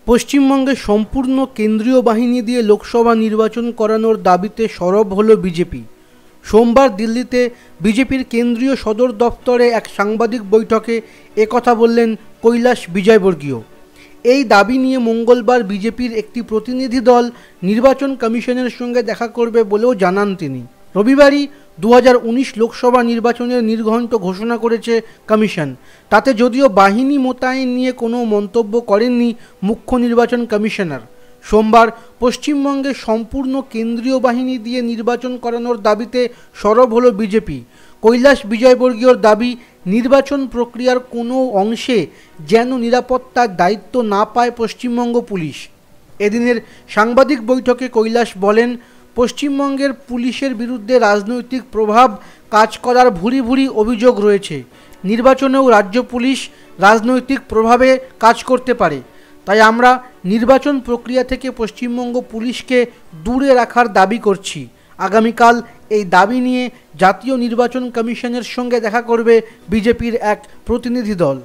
পশ্চিমবঙ্গে সম্পূর্ণ কেন্দ্রীয় বাহিনী দিয়ে লোকসভা নির্বাচন করানোর দাবিতে সরব হলো বিজেপি। সোমবার দিল্লিতে বিজেপির কেন্দ্রীয় সদর দফতরে এক সাংবাদিক বৈঠকে একথা বললেন কৈলাস বিজয়বর্গীয়। এই দাবি নিয়ে মঙ্গলবার বিজেপির একটি প্রতিনিধি দল নির্বাচন কমিশনের সঙ্গে দেখা করবে বলেও জানান তিনি। রবিবারই 2019 লোকসভা নির্বাচনের নির্ঘণ্ট ঘোষণা করেছে কমিশন। তাতে যদিও বাহিনী মোতায়েন নিয়ে কোনো মন্তব্য করেননি মুখ্য নির্বাচন কমিশনার। সোমবার পশ্চিমবঙ্গে সম্পূর্ণ কেন্দ্রীয় বাহিনী দিয়ে নির্বাচন করানোর দাবিতে সরব হলো বিজেপি। কৈলাস বিজয়বর্গীয়র দাবি, নির্বাচন প্রক্রিয়ার কোনো অংশে যেন নিরাপত্তার দায়িত্ব না পায় পশ্চিমবঙ্গ পুলিশ। এদিনের সাংবাদিক বৈঠকে কৈলাস বলেন, পশ্চিমবঙ্গের পুলিশের বিরুদ্ধে রাজনৈতিক প্রভাব কাজ করার ভুরি ভুরি অভিযোগ রয়েছে। নির্বাচনেও রাজ্য পুলিশ রাজনৈতিক প্রভাবে কাজ করতে পারে। তাই আমরা নির্বাচন প্রক্রিয়া থেকে পশ্চিমবঙ্গ পুলিশকে দূরে রাখার দাবি করছি। আগামীকাল এই দাবি নিয়ে জাতীয় নির্বাচন কমিশনের সঙ্গে দেখা করবে বিজেপির এক প্রতিনিধি দল।